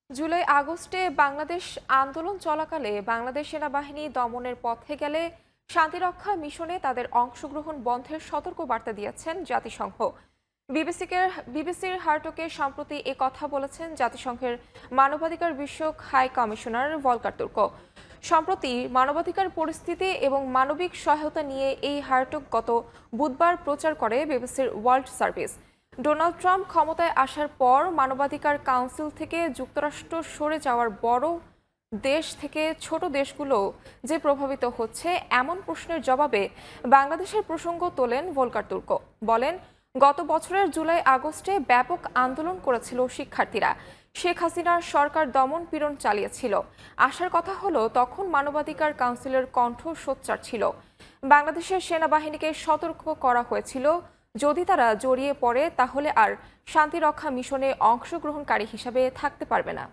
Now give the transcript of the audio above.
জুলাই আগস্টে বাংলাদেশ আন্দোলন চলাকালে বাংলাদেশ সেনাবাহিনী দমনের পথে গেলে শান্তিরক্ষা মিশনে তাদের অংশগ্রহণ বন্ধের সতর্কবার্তা দিয়েছেন জাতিসংঘ। বিবিসির হার্টকে সম্প্রতি এ কথা বলেছেন জাতিসংঘের মানবাধিকার বিষয়ক হাই কমিশনার ভলকার তুর্ক। সম্প্রতি মানবাধিকার পরিস্থিতি এবং মানবিক সহায়তা নিয়ে এই হার্টক গত বুধবার প্রচার করে বিবিসির ওয়ার্ল্ড সার্ভিস। ডোনাল্ড ট্রাম্প ক্ষমতায় আসার পর মানবাধিকার কাউন্সিল থেকে যুক্তরাষ্ট্র সরে যাওয়ার বড় দেশ থেকে ছোট দেশগুলো যে প্রভাবিত হচ্ছে এমন প্রশ্নের জবাবে বাংলাদেশের প্রসঙ্গ তোলেন ভলকার তুর্ক। বলেন, গত বছরের জুলাই আগস্টে ব্যাপক আন্দোলন করেছিল শিক্ষার্থীরা। শেখ হাসিনার সরকার দমন পীড়ন চালিয়েছিল। আসার কথা হলো তখন মানবাধিকার কাউন্সিলের কণ্ঠ সোচ্চার ছিল। বাংলাদেশের সেনাবাহিনীকে সতর্ক করা হয়েছিল, যদি তারা জড়িয়ে পড়ে তাহলে আর শান্তিরক্ষা মিশনে অংশগ্রহণকারী হিসাবে থাকতে পারবে না।